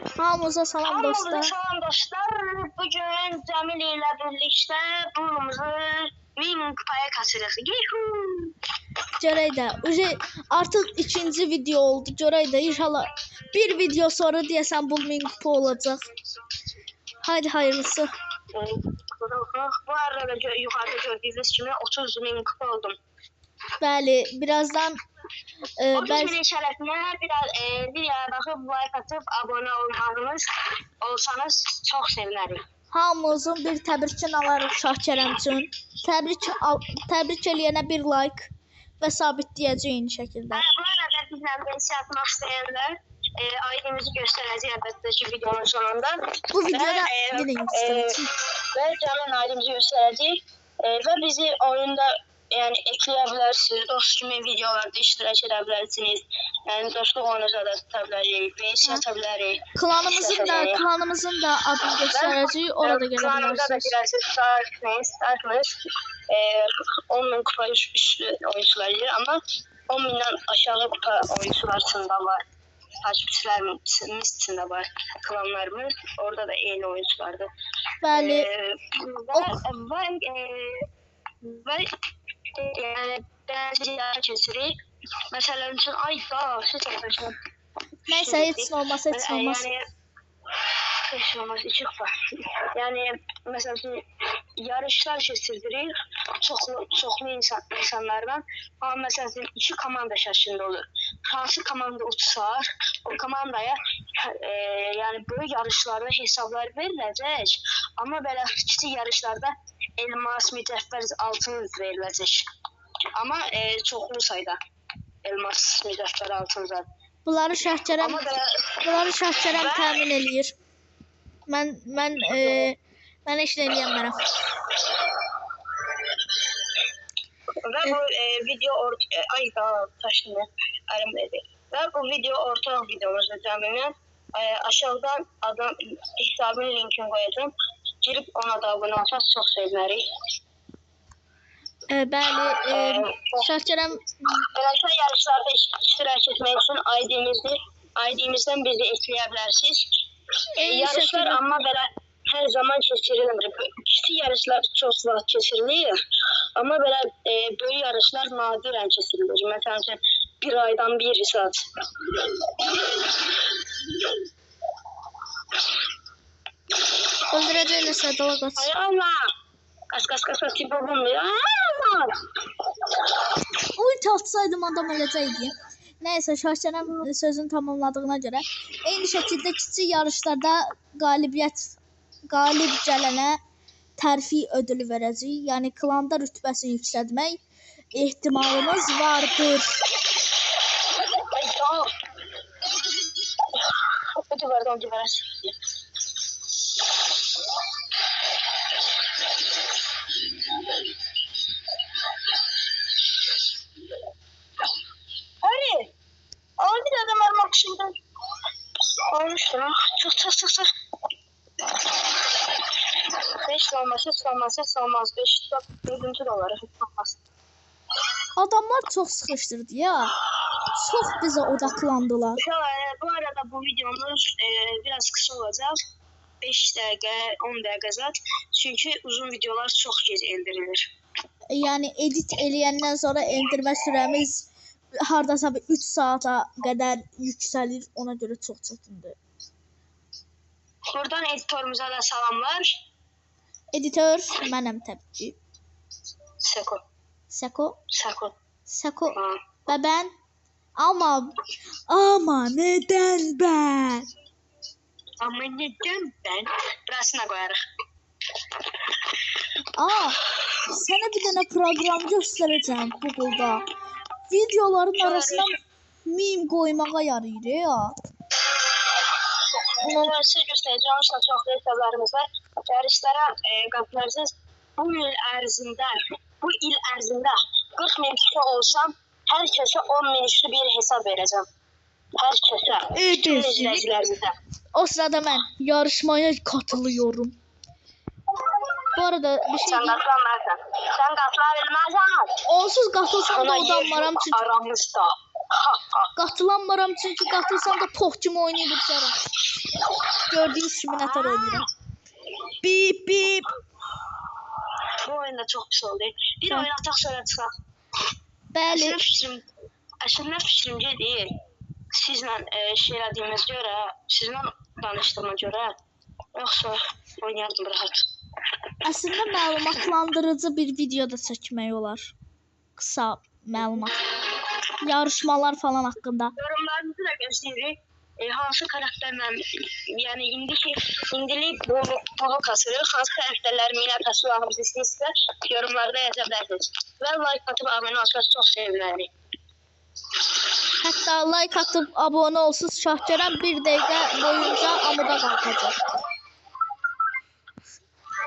Hamınıza salam dostlar. Salam dostlar. Bugün Cəmil ilə birlikdə burnumuzu 1000 kupaya kaçırıq. Görək də, artıq ikinci video oldu. Görək də, inşallah bir video sonra deyəsən bu 1000 kupa olacaq. Haydi hayırlısı. Bu arada yuxarıda gördüyünüz kimi 30.000 kupa oldum. Bəli, birazdan 30.000 şərəfinə bir yana baxıb like atıb abunə olsanız çox sevinərik. Hamımızın bir təbrikini alarıq Şahkərəm üçün. Təbrik eləyənə bir like və sabitləyəcək eyni şəkildə. Bu arada bizlə birisi atmaq istəyənlər aidimizi göstərəcək əlbəttə ki videonun sonunda. Bu videoda göstərəcək. Və Cəmin aidimizi göstərəcək və bizi oyunda yəni ekləyə bilərsiniz, dost kimi videolarda iştirak edə bilərsiniz. Yəni dostluq oyununuza da tuta bilərik, VS ata bilərik. Klanımızın da adını göstərəcək, orada gələ Klanımıza da girərsiniz, Darkness 10.000 kupa üstü oyuncular edir, amma 10.000'den aşağı kupa oyuncular içində var. Takipçilərimiz içində var, klanlarımız. Orada da eyni oyunculardır. Bəli. Və yəni bəzi yerə keçirik. Məsələn üçün siz yapacağım. Nəysə, heç olmaz. Heç olmaz, iki kupa. Yəni məsələn üçün yarışlar keçirdirik çoxlu insanlardan. Amma məsələn üçün iki komanda şəklində olur. Hansı komanda uçsar, o komandaya yəni böyük yarışlarda hesablar veriləcək. Amma belə kiçik yarışlarda elmas, mücəffər, altın veriləcək. Amma çoxlu sayda elmas, mücəffər, altın zad. Bunları Şahkərəm təmin eləyir. Mən heç nə eləyəmərəm. Və bu video Və bu video ortaq videomuzda Cəmil'in aşağıdan hesabın linkini qoyacağım. Girib ona da abunə olsanız çox sevinərik. Bəli, Şahkərəm beləliklə yarışlarda iştirak etmək üçün ID'mizdən bizi ekləyə bilərsiniz. Yarışlar amma belə hər zaman keçirilmir. Kiçik yarışlar çox vaxt keçirilir. Amma belə böyük yarışlar nadirən keçirilir. Məsələn, bir aydan bir saat. Öldürəcəklər sədala qaç. Ay Allah! Qaç, tip olunmuyor. Ulti atsaydım adam öləcəkdi. Nəysə, Şahkərəm sözünü tamamladığına görə eyni şəkildə kiçik yarışlarda qalib gələnə tərfi ödülü verəcək. Yəni klanda rütbəsini yüksəltmək ehtimalımız vardır. Hadi. Al bir adam armak şimdi. Olmuştur. Çık. 5 olmaz. 5 4. doları olmaz. Adamlar çox sıxışdırdı ya. Çox bizə odaqlandılar. Bu arada bu videomuz biraz kısa olacaq. 5 dəqiqə, 10 dəqiqə zat. Çünki uzun videolar çox gec endirilir. Yəni edit eləyəndən sonra endirmə sürəmiz hardasa 3 saata qədər yüksəlir. Ona görə çox çətindir. Buradan editorumuza da salamlar. Editor mənəm təbii ki. Seko. Və mən amma nədən mən? Burasına qoyarıq. Sənə bir dənə proqram göstərəcəm Google-da. Videoların arasına meme qoymağa yarayır ya. Siz göstərəcəm çoxlu hesablarımız var. Yarışlara qatılarsınız. Bu il ərzində 40.000 kupa olsam hər kəsə 10.000 üstü bir hesab verəcəm. Hər kəsə. O sırada mən yarışmaya katılıyorum. Bu arada bir şey Sən qatılanlarsan. Sen katıla bilmezsen. Onsuz qatılsam da udanmaram çünki. Aramızda. Qatılanmaram çünki qatılsam da pox kimi oynayıb uçaram. Gördüyünüz kimi nətər oynayıram. Bip bip. Bu oyunda çok pis oldu. Bir oyun atak sonra çıxaq. Bəli. Əslində fikrimcə deyil. Sizlə şey elədiyimiz görə, sizlə danışdığıma görə, yoxsa oynayardım rahat. Əslində məlumatlandırıcı bir video da çəkmək olar. Qısa məlumat. Yarışmalar falan haqqında. Yorumlarınızı da gözləyirik. Hansı karakterlə, yəni indilik bulu kasırıq, hansı karakterlər minə taşılamamızı istəyirsə, yorumlarda yaza bilərsiniz. Və like atıb abunə olsanız çox sevinərik. Hətta like atıb abunə olsuz Şahkərəm 1 dəqiqə boyunca amuda qalxacaq.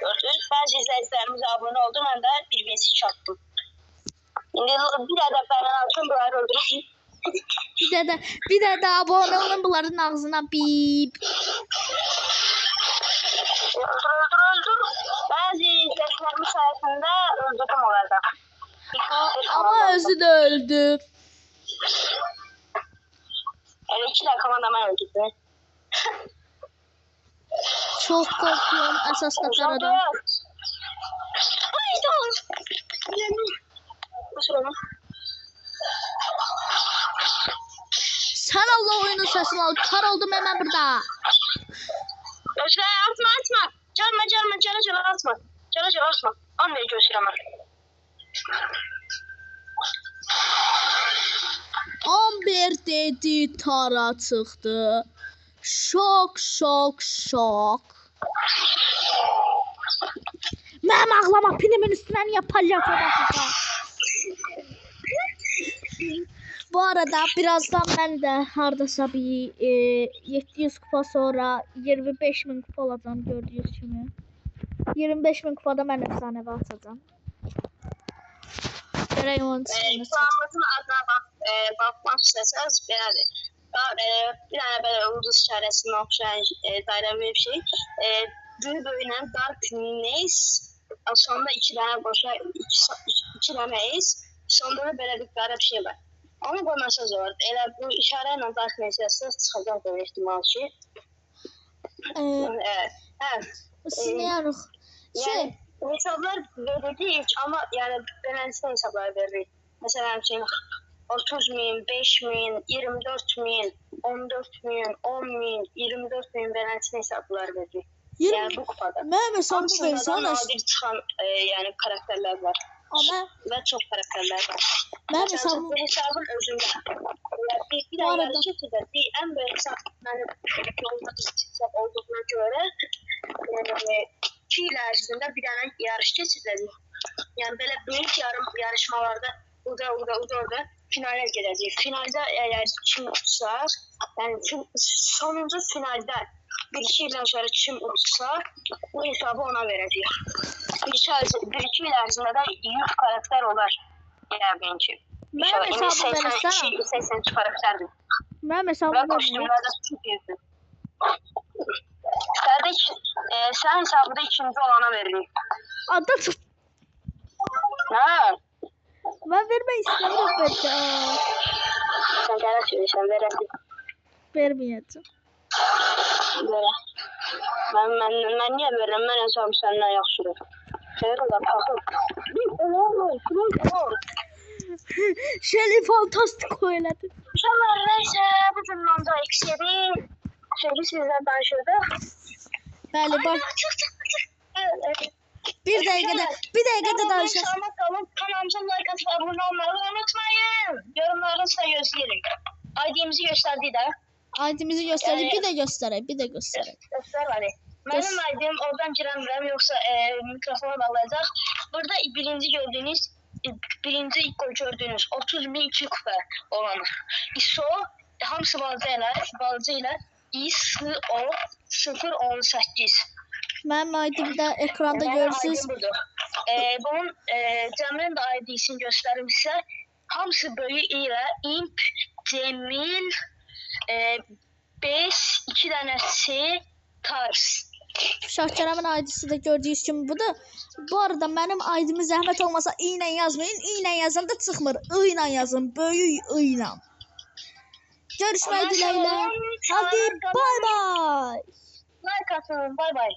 Gördünüz, bəzi izləyicilərimiz abunə oldu, mən də bir vesi çatdım. İndi bir ədəblərlə alsın, bunları öldürəyim. Bir də abunə olun bunların ağzına bip. Öldür. Bəzi izləyicilərimiz sayəsində öldürdüm onlardan. Ama özü də öldü. Elə 2 dəqiqə da mən öldürdüm. Çox qorxuyorum əsas qataradan. Haydi ol. Bu sırada. Sən Allah oyunun səsini al. Kar oldum hemen burada. Gözler atma. Canma atma. Cana atma. Anlayı gösteremem. 11 dedi Tara çıxdı. Şok. Mənim ağlama pinimin üstünə niyə palyaço basırsan? Bu arada birazdan mən də hardasa bir 700 kupa sonra 25.000 kupa olacağım gördüyünüz kimi. 25.000 kupada mən efsanəvi açacağım. Görək onun içində. Planımızın adına bakmaq istəsəz belədir. Bir dənə belə ulduz işarəsindən oxşayan dairəvi bir şey. Böyüylə Dark Nace, sonunda 2 dənə boşa 2 dənə ace, sonunda da belə bir qara bir şey var. Onu qoymasaz olur. Elə bu işarə ilə Dark Nace yazsaz çıxacaq da ehtimal ki. Sinəyarıq. Yəni hesablar veririk, amma yəni beləncə hesablar veririk. Məsələn, 30.000, 5.000, 24.000, 14.000, 10.000, 24.000 beləncə hesablar veririk. Yəni bu kupada. Mənim hesabımı versən, nadir çıxan yəni karakterlər var. Amma və çox karakterlər var. Mənim hesabım bu hesabın özündə. Bir dənə yarış keçirdə, ən böyük hesab mənim yolda hesab olduğuna görə 2 il ərzində bir dənə yarış keçirdik. Yəni belə böyük yarışmalarda orada finale gedəcəyik. Finalda əgər kim uçsa, yəni sonuncu finalda 1-2 ildən sonra kim uçsa, bu hesabı ona verəcəyik. 1-2 il ərzində də 100 karakter olar. Yəqin ki. Mənim hesabım verirsən. 80 karakterdir. Mənim hesabım və kostyumlarda çox yerdir. Sən hesabında ikinci olana veririk. Adı tut. Hə? Mən vermək istəmirəm bəlkə. Sən gələ söyləsən, verəsin. Verməyəcəm. Verə. Mən niyə verirəm? Mən hesabım səndən yaxşıdır. Xeyr olar, paxıl. Şeli fantastik oynadı. Uşaqlar, neysə, bu cümləmdə X7 şeyi sizlə danışırdıq. Bəli, bax. Bir dəqiqədə danışaq. Sağlık kalın, kanalımıza like atıp abone olmayı unutmayın. Yorumlarınızı da gözləyirik. ID'mizi göstərdik də. ID'mizi göstərdik, bir də göstərək. Göstər Ali. Mənim ID'm oradan girəmirəm, yoxsa mikrofona bağlayacaq. Burada birinci gördüyünüz 30.002 kupa olanı. ISO, hamısı balıcı ilə ISO 018. Mənim ID'mdə ekranda görürsünüz. Bunun Cəmilin də ID'sini göstərim sizə. Hamısı böyük ilə imp, Cemil, 5, 2 dənə C, Tars. Şahkərəmin ID'si də gördüyünüz kimi budur. Bu arada mənim ID'mi zəhmət olmasa i ilə yazmayın. i ilə yazanda çıxmır. I ilə yazın. Böyük i ilə. Görüşmək diləğilə. Hadi bay bay. Like atın. Bay bay.